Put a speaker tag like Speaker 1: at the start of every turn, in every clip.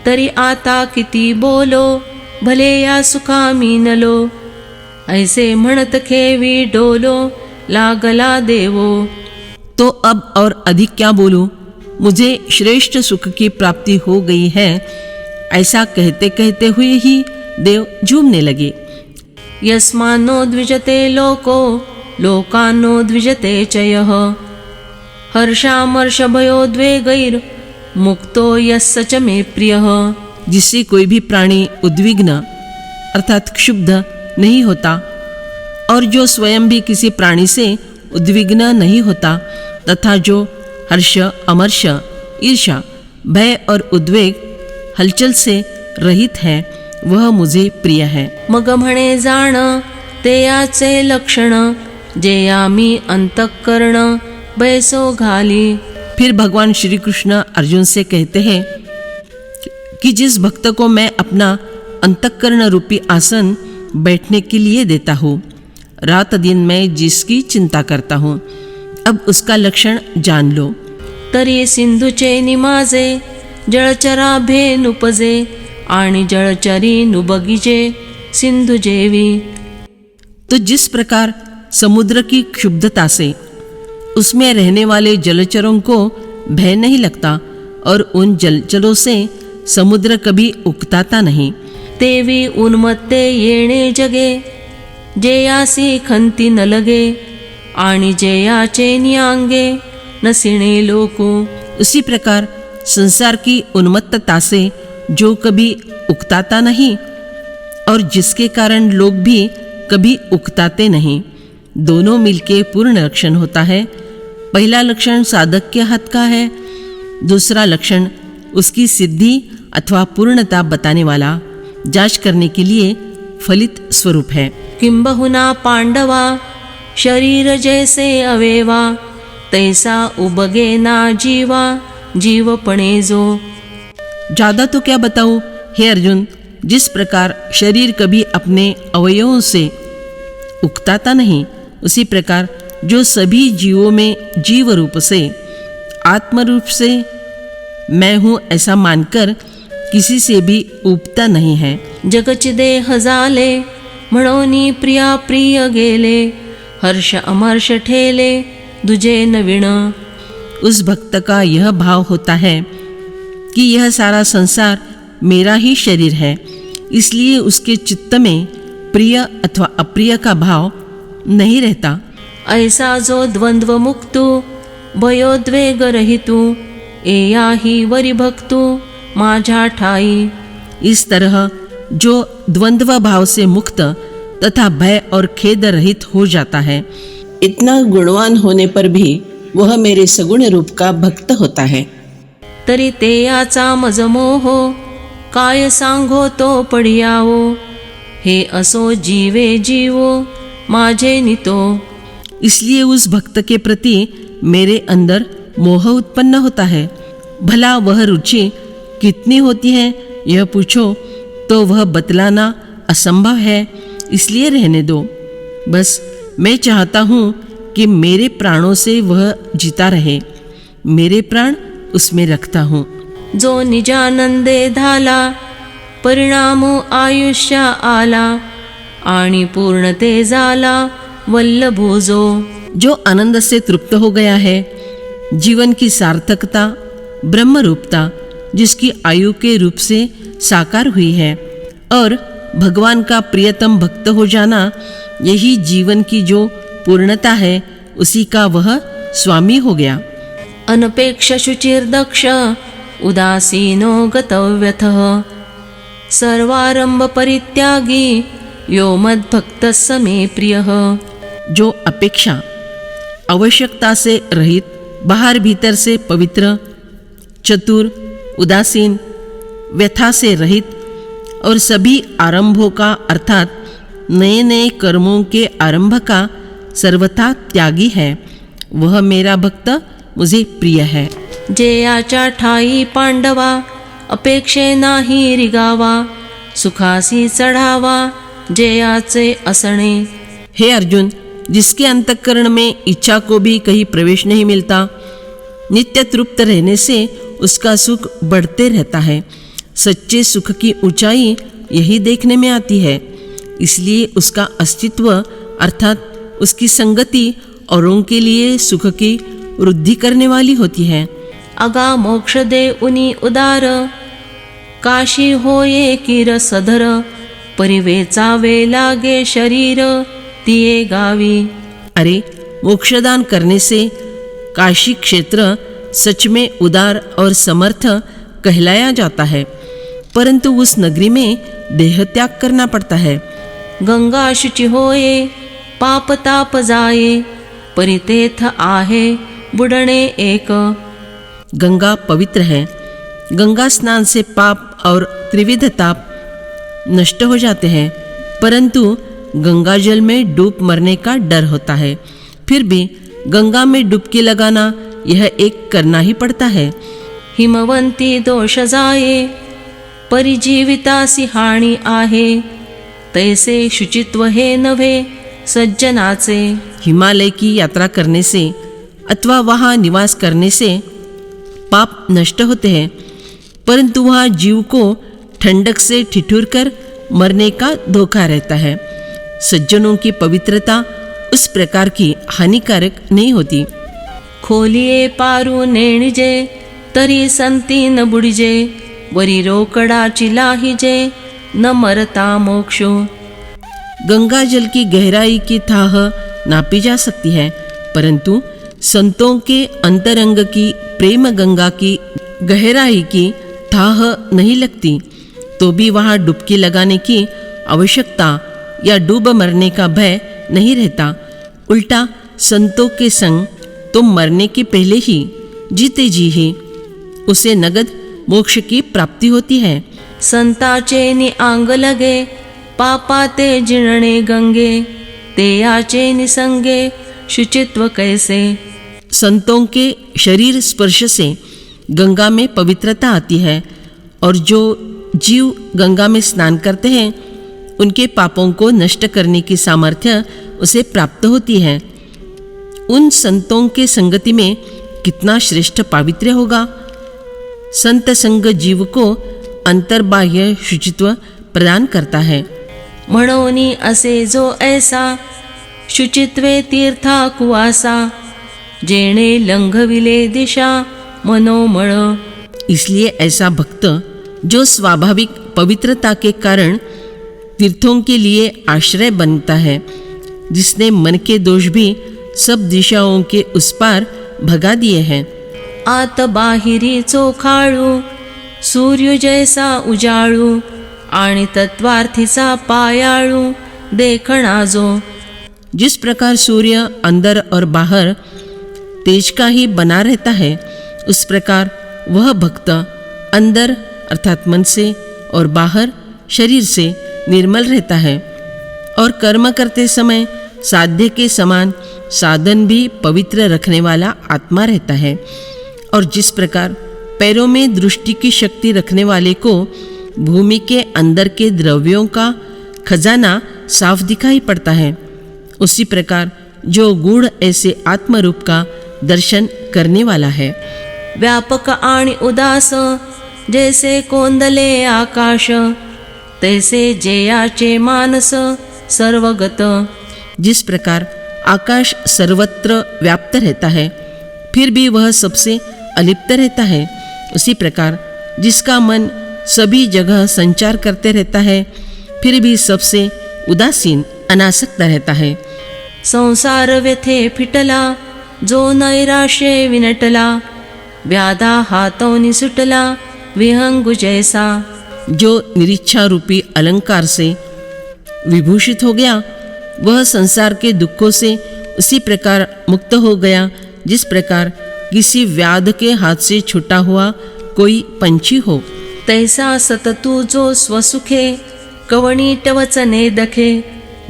Speaker 1: तरी आता किती बोलो, भले या सुखामी नलो, ऐसे म्हणत खेवी डोलो, लागला देवो।
Speaker 2: तो अब और अधिक क्या बोलूं, मुझे श्रेष्ठ सुख की प्राप्ति हो गई है, ऐसा कहते कहते हुए ही देव झूमने लगे।
Speaker 1: यस्मान्नो द्विजते लोको, लोकान्नो द्विजते च यः, हर्षामर्षभयोद्वेगैर् मुक्तो यस्य च मे प्रियः।
Speaker 2: जिससे कोई भी प्राणी उद्विग्न अर्थात क्षुब्ध नहीं होता, और जो स्वयं भी किसी प्राणी से उद्विग्न नहीं होता, तथा जो हर्ष, अमर्ष, ईर्ष्या, भय और उद्वेग हलचल से रहित है, वह मुझे प्रिय है।
Speaker 1: मग म्हणे जाण ते याचे लक्षण, जे यामी अंतःकरण बैसो घाली।
Speaker 2: फिर भगवान श्री कृष्ण अर्जुन से कहते हैं कि जिस भक्त को मैं अपना अंतःकरण रूपी आसन बैठने के लिए देता हूँ, रात दिन मैं जिसकी चिंता करता हूँ, अब उसका लक्षण जान लो।
Speaker 1: तरी सिंधुचे निमाजे, जळचराभे नुपजे, आणि जळचरी नुबगीजे सिंधु जेवी।
Speaker 2: तो जिस प्रकार समुद्र की क्षुब्धता से उसमें रहने वाले जलचरों को भय नहीं लगता, और उन जलचरों से समुद्र कभी उकताता नहीं,
Speaker 1: तेवी उन्मत्ते येणे जगे, जेयासी खंती न लगे, आणि जेयाचे न्यांगे नसिणे लोको।
Speaker 2: उसी प्रकार संसार की उन्मत्तता से जो कभी उकताता नहीं, और जिसके कारण लोग भी कभी उकताते नहीं, दोनों मिलके पूर्ण लक्षण होता है। पहला लक्षण साधक के हाथ का है, दूसरा लक्षण उसकी सिद्धि अथवा पूर्णता बताने वाला, जांच करने के लिए फलित स्वरूप है।
Speaker 1: किंबहुना पांडवा, शरीर जैसे अवेवा, तैसा उबगे ना जीवा, जीवपणे जो।
Speaker 2: ज्यादा तो क्या बताऊं हे अर्जुन, जिस प्रकार शरीर कभी अपने अवयवों से उकताता नहीं, उसी प्रकार जो सभी जीवों में जीव रूप से, आत्म रूप से मैं हूँ ऐसा मानकर किसी से भी उबता नहीं है।
Speaker 1: जगचिदेह झाले, म्हणोनी प्रिया प्रिय गेले, हर्ष अमर्ष ठेले, दुजे नवीण।
Speaker 2: उस भक्त का यह भाव होता है कि यह सारा संसार मेरा ही शरीर है, इसलिए उसके चित्त में प्रिय अथवा अप्रिय का भाव नहीं रहता।
Speaker 1: ऐसा जो द्वंद्व मुक्तु, भयोद्वेग रहितु, एया ही वरि भक्तु माझा ठाई।
Speaker 2: इस तरह जो द्वंद्व भाव से मुक्त तथा भय और खेद रहित हो जाता है, इतना गुणवान होने पर भी वह मेरे सगुण रूप का भक्त होता है।
Speaker 1: तरी ते याचा मज मोह, काय सांगो तो पडियावो, हे असो जीवे जीवो माझे नितो।
Speaker 2: इसलिए उस भक्त के प्रति मेरे अंदर मोह उत्पन्न होता है। भला वह रुचि कितनी होती है यह पूछो तो वह बतलाना असंभव है, इसलिए रहने दो। बस मैं चाहता हूँ कि मेरे प्राणों से वह जीता रहे, मेरे प्राण उसमें रखता हूँ।
Speaker 1: जो निजानंदे धाला, परिणाम आयुष्य आला, आणि पूर्णते झाला वल्लभो जो।
Speaker 2: जो आनंद से तृप्त हो गया है, जीवन की सार्थकता, ब्रह्म रूपता जिसकी आयु के रूप से साकार हुई है, और भगवान का प्रियतम भक्त हो जाना, यही जीवन की जो पूर्णता है, उसी का वह स्वामी हो गया।
Speaker 1: अनपेक्ष शुचिर्दक्ष, उदासीनो गतव्यथः, सर्वारंभ परित्यागी, यो मद्भक्त स मे प्रियः।
Speaker 2: जो अपेक्षा, आवश्यकता से रहित, बाहर भीतर से पवित्र, चतुर, उदासीन, व्यथा से रहित और सभी आरंभों का अर्थात नए नए कर्मों के आरंभ का सर्वथा त्यागी है, वह मेरा भक्त मुझे प्रिय है।
Speaker 1: जे याच्या ठाई पांडवा, अपेक्षे नाही रिगावा, सुखासी चढावा, जे याचे असणे।
Speaker 2: हे अर्जुन, जिसके अंतःकरण में इच्छा को भी कहीं प्रवेश नहीं मिलता, नित्य तृप्त रहने से उसका सुख बढ़ते रहता है, सच्चे सुख की ऊंचाई यही देखने में आती है। इसलिए उसका अस्तित्व अर्थात उसकी संगति औरों के लिए सुख की वृद्धि करने वाली होती है।
Speaker 1: अगा मोक्ष दे उनी उदार, काशी होये किर सधर, परिवेचावे लागे शरीर तिये गावी।
Speaker 2: अरे मोक्षदान करने से काशी क्षेत्र सच में उदार और समर्थ कहलाया जाता है, परंतु उस नगरी में देह त्याग करना पड़ता है।
Speaker 1: गंगा शुचि होये पाप ताप जाये, परितेथ आहे बुडणे एक।
Speaker 2: गंगा पवित्र है, गंगा स्नान से पाप और त्रिविध ताप नष्ट हो जाते हैं, परंतु गंगा जल में डूब मरने का डर होता है। फिर भी गंगा में डुबकी लगाना यह एक करना ही पड़ता है।
Speaker 1: हिमवंती दोष जाये, परिजीवितासी हानी आहे, तैसे शुचित्व हे नव्हे सज्जनाचे।
Speaker 2: हिमालय की यात्रा करने से अथवा वहाँ निवास करने से पाप नष्ट होते हैं, परंतु वहाँ जीव को ठंडक से ठिठुर कर मरने का धोखा रहता है। सज्जनों की पवित्रता उस प्रकार की हानिकारक नहीं होती।
Speaker 1: खोलिये पारू नेणिजे, तरी संती न बुडिजे, वरी रोकडाची लाहिजे, न मरता मोक्षो।
Speaker 2: गंगा जल की गहराई की थाह नापी जा सकती है, परंतु संतों के अंतरंग की प्रेम गंगा की गहराई की थाह नहीं लगती, तो भी वहाँ डुबकी लगाने की आवश्यकता या डूब मरने का भय नहीं रहता। उल्टा संतों के संग तो मरने के पहले ही जीते जी ही उसे नगद मोक्ष की प्राप्ति होती है।
Speaker 1: संताचे नि आंग लगे, पापा ते जिणणे गंगे, ते याचे निसंगे, शुचित्व कैसे।
Speaker 2: संतों के शरीर स्पर्श से गंगा में पवित्रता आती है, और जो जीव गंगा में स्नान करते हैं उनके पापों को नष्ट करने की सामर्थ्य उसे प्राप्त होती है। उन संतों के संगति में कितना श्रेष्ठ पावित्र्य होगा। संत संग जीव को अंतर्बाह्य शुचित्व प्रदान करता है।
Speaker 1: म्हणोनी असे जो ऐसा, शुचित्वे तीर्था कुवासा, जेणे लंघविले दिशा मनोमळ।
Speaker 2: इसलिए ऐसा भक्त जो स्वाभाविक पवित्रता के कारण तीर्थों के लिए आश्रय बनता है, जिसने मन के दोष भी सब दिशाओं के उस पार भगा दिए हैं।
Speaker 1: आत बाहिरी चोखाळू, सूर्य जैसा उजाळू, आणि तत्वार्थीचा पायाळू देखणा जो।
Speaker 2: जिस प्रकार सूर्य अंदर और बाहर तेज का ही बना रहता है, उस प्रकार वह भक्त अंदर अर्थात मन से और बाहर शरीर से निर्मल रहता है, और कर्म करते समय साध्य के समान साधन भी पवित्र रखने वाला आत्मा रहता है। और जिस प्रकार पैरों में दृष्टि की शक्ति रखने वाले को भूमि के अंदर के द्रव्यों का खजाना साफ दिखाई पड़ता है, उसी प्रकार जो गूढ़ ऐसे आत्मरूप का दर्शन करने वाला है।
Speaker 1: व्यापक आणि उदास, जैसे कोंदले आकाश, तैसे जेयाचे मानस सर्वगत।
Speaker 2: जिस प्रकार आकाश सर्वत्र व्याप्त रहता है, फिर भी वह सबसे अलिप्त रहता है, उसी प्रकार जिसका मन सभी जगह संचार करते रहता है, फिर भी सबसे उदासीन अनासक्त रहता है।
Speaker 1: संसार व्यथे फिटला, जो नैराश्ये विनटला, व्याधा हातोनी सुटला, विहंगु जैसा।
Speaker 2: जो निरीच्छा रूपी अलंकार से विभूषित हो गया, वह संसार के दुखों से उसी प्रकार मुक्त हो गया, जिस प्रकार किसी व्याध के हाथ से छूटा हुआ कोई पंछी हो।
Speaker 1: तैसा सततू जो स्वसुखे, कवणीट वचने दखे,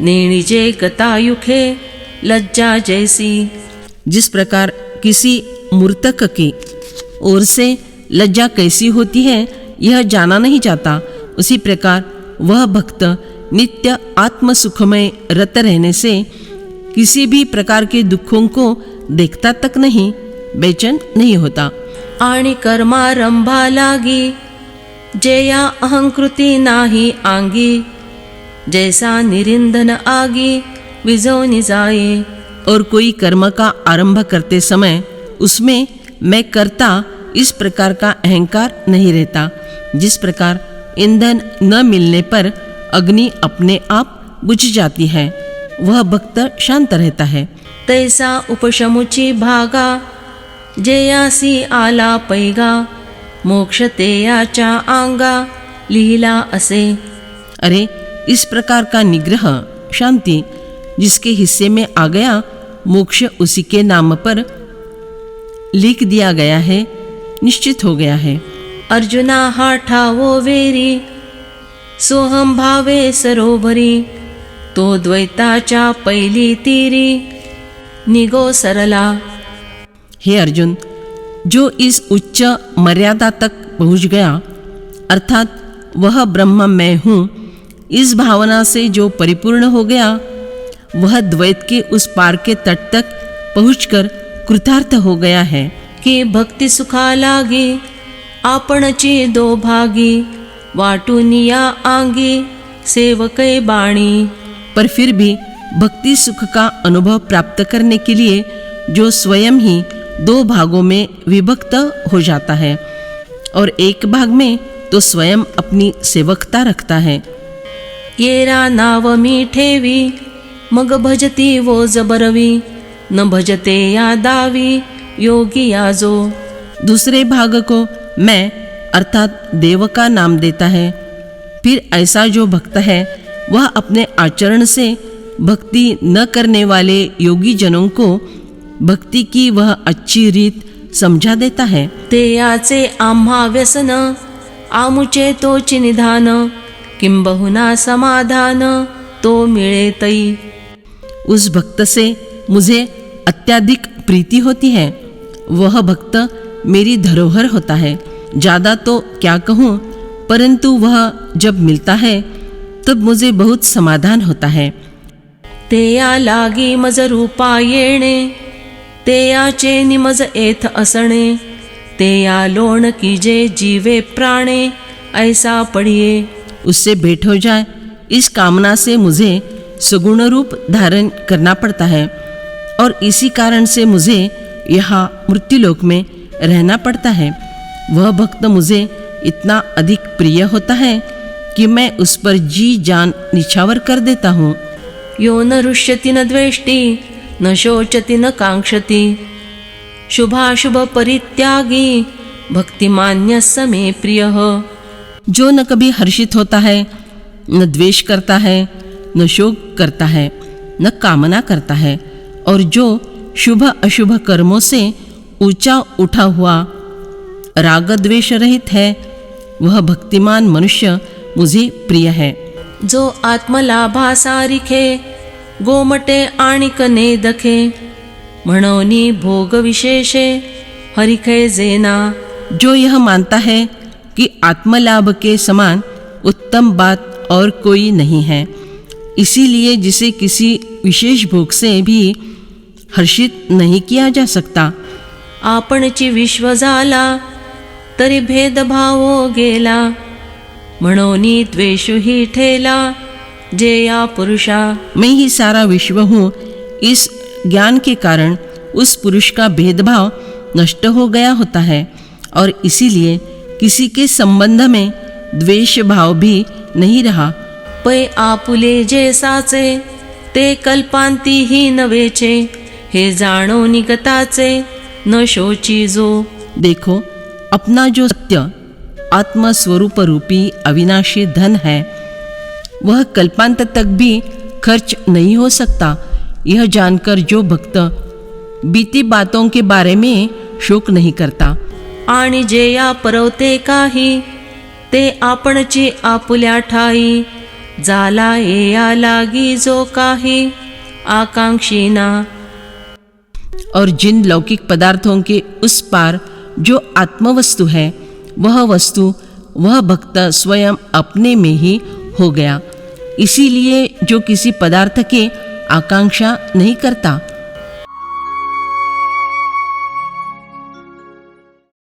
Speaker 1: नेणिजे गतायुखे, लज्जा जैसी।
Speaker 2: जिस प्रकार किसी मूर्तक की ओर से लज्जा कैसी होती है यह जाना नहीं जाता, उसी प्रकार वह भक्त नित्य आत्म सुखमय रत रहने से किसी भी प्रकार के दुखों को देखता तक नहीं, बेचैन नहीं होता।
Speaker 1: आणि कर्मारंभा लागी, जेया अहंकृती नाही आंगी, जैसा निरिंधन आगी विझवनी जाए।
Speaker 2: और कोई कर्म का आरंभ करते समय उसमें मैं करता इस प्रकार का अहंकार नहीं रहता। जिस प्रकार ईंधन न मिलने पर अग्नि अपने आप बुझ जाती है, वह भक्त शांत रहता है।
Speaker 1: तैसा उपशमुची भागा, जेयासी आला पैगा, मोक्ष तेयाच्या आंगा लिहिला असे।
Speaker 2: अरे इस प्रकार का निग्रह शांति जिसके हिस्से में आ गया, मोक्ष उसी के नाम पर लिख दिया गया है, निश्चित हो गया है।
Speaker 1: अर्जुना हा ठावो वेरी, सोहम भावे सरोवरी, तो द्वैताच्या पैली तीरी निगो सरला।
Speaker 2: हे अर्जुन, जो इस उच्च मर्यादा तक पहुंच गया, अर्थात वह ब्रह्म मैं हूँ, इस भावना से जो परिपूर्ण हो गया, वह द्वैत के उस पार के तट तक पहुंचकर कृतार्थ हो गया है।
Speaker 1: कि भक्ति सुखा लागी, आपणची दो भागी, वाटुनिया आंगी सेवकै बाणी।
Speaker 2: पर फिर भी भक्ति सुख का अनुभव प्राप्त करने के लिए जो स्वयं ही दो भागों में विभक्त हो जाता है और एक भाग में तो स्वयं अपनी सेवकता रखता है।
Speaker 1: येरा नाव मी ठेवी, मग भजती वो जबरवी, न भजते या दावी योगी याजो।
Speaker 2: दूसरे भाग को मैं अर्थात देव का नाम देता है। फिर ऐसा जो भक्त है वह अपने आचरण से भक्ति न करने वाले योगी जनों को भक्ति की वह अच्छी रीत समझा देता है।
Speaker 1: ते याचे आम्हा व्यसन, आमुचे तोची निधान, किंबहुना समाधान तो मिळे तई।
Speaker 2: उस भक्त से मुझे अत्यधिक प्रीति होती है, वह भक्त मेरी धरोहर होता है। ज़्यादा तो क्या कहूँ, परंतु वह जब मिलता है तब मुझे बहुत समाधान होता है।
Speaker 1: तेया लागी मज रूपा येणे, तेयाचे निमज एथ असणे, तेया लोण कीजे जीवे प्राणे ऐसा पढ़िए।
Speaker 2: उससे भेंट हो जाए इस कामना से मुझे सगुण रूप धारण करना पड़ता है और इसी कारण से मुझे यहाँ मृत्युलोक में रहना पड़ता है। वह भक्त मुझे इतना अधिक प्रिय होता है कि मैं उस पर जी जान निछावर कर देता हूँ।
Speaker 1: यो न रुष्यति न द्वेष्टि, न शोचति न कांक्षति, शुभाशुभ परित्यागी भक्तिमान्य समे प्रियः।
Speaker 2: जो न कभी हर्षित होता है, न द्वेष करता है, न शोक करता है, न कामना करता है, और जो शुभ अशुभ कर्मों से ऊंचा उठा हुआ राग द्वेष रहित है, वह भक्तिमान मनुष्य मुझे प्रिय है।
Speaker 1: जो आत्मलाभा सारिखे, गोमटे आणिक ने दखे, म्हणोनी भोग विशेषे हरिखे जेना।
Speaker 2: जो यह मानता है कि आत्मलाभ के समान उत्तम बात और कोई नहीं है, इसीलिए जिसे किसी विशेष भोग से भी हर्षित नहीं किया जा सकता।
Speaker 1: आपणची विश्व झाला, तरी भेदभावो गेला, म्हणोनी द्वेषु ही ठेला, जे या पुरुषा।
Speaker 2: मैं ही सारा विश्व हूँ, इस ज्ञान के कारण उस पुरुष का भेदभाव नष्ट हो गया होता है और इसीलिए किसी के संबंध में द्वेष भाव भी नहीं रहा।
Speaker 1: पै आपुले जे साचे, ते कल्पांती ही नवेचे, हे जाणो निगताचे न शोची जो।
Speaker 2: देखो, अपना जो सत्य आत्मस्वरूप रूपी अविनाशी धन है, वह कल्पांत तक भी खर्च नहीं हो सकता। यह जानकर जो भक्त बीती बातों के बारे में शोक नहीं करता।
Speaker 1: आणि जे या परवते काही, ते आपणची आपुल्या ठाई, जाला या लागी जो काही आकांक्षीना।
Speaker 2: और जिन लौकिक पदार्थों के उस पार जो आत्मवस्तु है, वह वस्तु वह भक्त स्वयं अपने में ही हो गया। इसीलिए जो किसी पदार्थ के आकांक्षा नहीं करता,